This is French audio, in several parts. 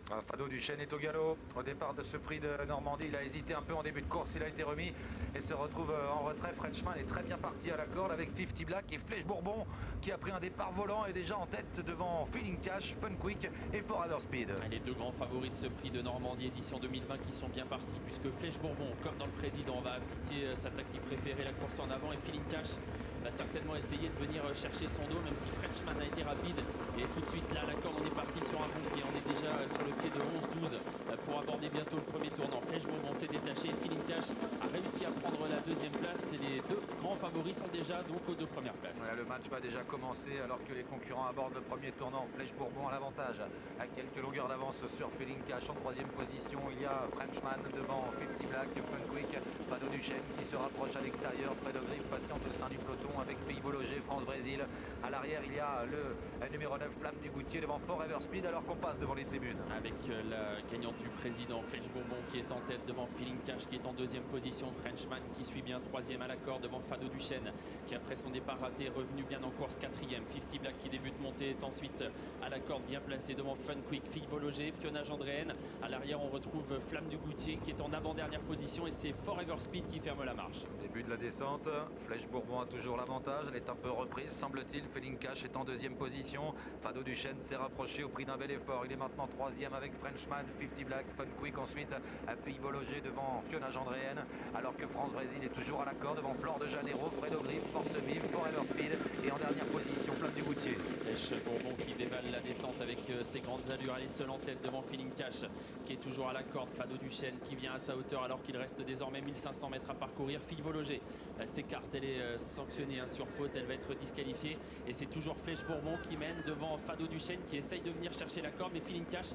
Fado Duchesne est au galop. Au départ de ce prix de Normandie, il a hésité un peu en début de course, il a été remis et se retrouve en retrait. Frenchman est très bien parti à la corde avec 50 Black et Flèche Bourbon qui a pris un départ volant et déjà en tête devant Feeling Cash, Fun Quick et Forever Speed. Les deux grands favoris de ce prix de Normandie édition 2020 qui sont bien partis puisque Flèche Bourbon, comme dans le président, va appliquer sa tactique préférée, la course en avant, et Feeling Cash va certainement essayer de venir chercher son dos, même si Frenchman a été rapide. Et tout de suite là, à la corde, on est parti sur un bon pied. On est déjà sur le pied de 11-12 pour aborder bientôt le premier tournant. Flèche Bourbon s'est détaché. Feeling Cash a réussi à prendre la deuxième place. Et les deux grands favoris sont déjà donc aux deux premières places. Voilà, le match va déjà commencer alors que les concurrents abordent le premier tournant. Flèche Bourbon à l'avantage, à quelques longueurs d'avance sur Feeling Cash en troisième position. Il y a Frenchman devant 50 Black, Fun Quick, Fado Duchesne qui se rapproche à l'extérieur. Fred O'Griff patiente au sein du peloton avec Pays Loger, France-Brésil. À l'arrière, il y a le numéro 9, Flamme du Goutier devant Forever Speed alors qu'on passe devant les tribunes. Avec la gagnante du président, Flèche Bourbon qui est en tête devant Feeling Cash qui est en deuxième position. Frenchman qui suit bien troisième à la corde devant Fado Duchesne qui après son départ raté est revenu bien en course quatrième. 50 Black qui débute montée est ensuite à la corde bien placé devant Fun Quick, Fille Vologé, Fiona Gendréenne. À l'arrière on retrouve Flamme du Goutier qui est en avant-dernière position et c'est Forever Speed qui ferme la marche. Début de la descente, Flèche Bourbon a toujours l'avantage, elle est un peu reprise semble-t-il. Feeling Cash est en deuxième position. Fado Duchesne s'est rapproché au prix d'un bel effort. Il est maintenant troisième avec Frenchman, 50 Black, Fun Quick ensuite à Fille Vologé devant Fiona Gendréenne. Alors que France-Brésil est toujours à la corde devant Flore de Janeiro, Fred O'Griff, Force Vive, Forever Speed et en dernière position Flamme du Goutier. Flèche Bourbon qui dévale la descente avec ses grandes allures. Elle est seule en tête devant Feeling Cash qui est toujours à la corde. Fado Duchesne qui vient à sa hauteur alors qu'il reste désormais 1500 mètres à parcourir. Fille Vologé s'écarte, elle est sanctionnée sur faute, elle va être disqualifiée et c'est toujours Flèche Bourbon qui mène devant Fado Duchesne qui essaye de venir chercher la corde mais Feeling Cash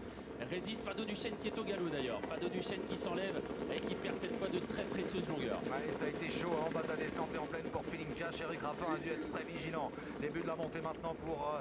résiste. Fado Duchesne qui est au galop d'ailleurs. Fado Duchesne qui s'enlève et qui perd cette fois de très précieuses longueurs. Ouais, ça a été chaud en bas de la descente et en pleine pour Feeling Cash. Eric Raffin a dû être très vigilant. Début de la montée maintenant pour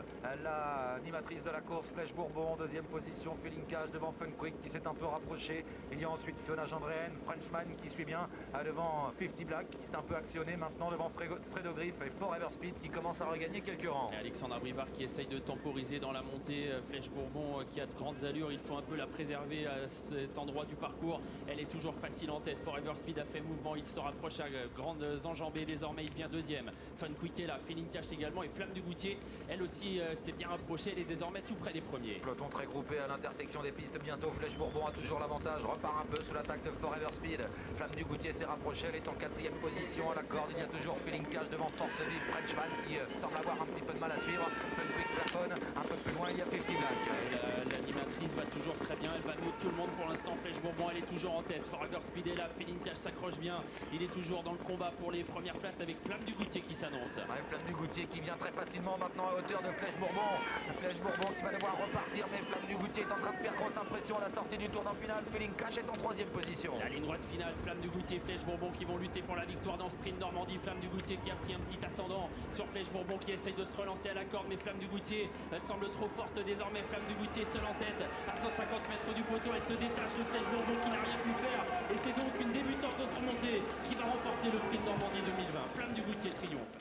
l'animatrice de la course, Flèche Bourbon. Deuxième position, Feeling Cash devant Fun Quick qui s'est un peu rapproché. Il y a ensuite Fiona Gendréenne, Frenchman qui suit bien devant 50 Black qui est un peu actionné maintenant devant Fred O'Griff et Forever Speed qui commence à regagner quelques rangs. Et Alexandra Brivard qui essaye de temporiser dans la montée. Flèche Bourbon qui a de grandes allures, il faut un peu la préserver à cet endroit du parcours. Elle est toujours facile en tête. Forever Speed a fait mouvement, il se rapproche à grandes enjambées. Désormais il vient deuxième. Fun Quick est là, Feeling Cash également et Flamme du Goutier elle aussi s'est bien rapprochée. Elle est désormais tout près des premiers. Peloton très groupé à l'intersection des pistes bientôt. Flèche Bourbon a toujours l'avantage, repart un peu sous l'attaque de Forever Speed. Flamme du Goutier s'est rapprochée, elle est en quatrième position à la corde. Il y a toujours Feeling Cash devant Force Vive, Frenchman qui semble avoir un petit peu de mal à suivre. Fun Quick plafonne, un peu plus loin il y a 50 Black. L'animatrice va toujours très bien, elle va mieux que tout le monde pour l'instant. Flèche Bourbon elle est toujours en tête. Forever Speed est là, Feeling Cash s'accroche bien. Il est toujours dans le combat pour les premières places avec Flamme du Goutier qui s'annonce. Ouais, Flamme du Goutier qui vient très facilement maintenant à hauteur de Flèche Bourbon. Flèche Bourbon qui va devoir repartir, mais Flamme du Goutier est en train de faire grosse impression à la sortie du tournant final. Feeling Cash est en troisième position. La ligne droite finale, Flamme du Goutier, Flèche Bourbon qui vont lutter pour la victoire dans ce sprint Normandie. Flamme du Goutier qui a pris un petit ascendant sur Flèche Bourbon qui essaye de se relancer à la corde, mais Flamme du Goutier semble trop forte désormais. Flamme du Goutier seule en tête à 150 mètres du poteau. Elle se détache de Flèche Bourbon qui n'a rien pu faire et c'est donc une débutante autre montée qui va remporter le prix de Normandie 2020. Flamme du Goutier triomphe.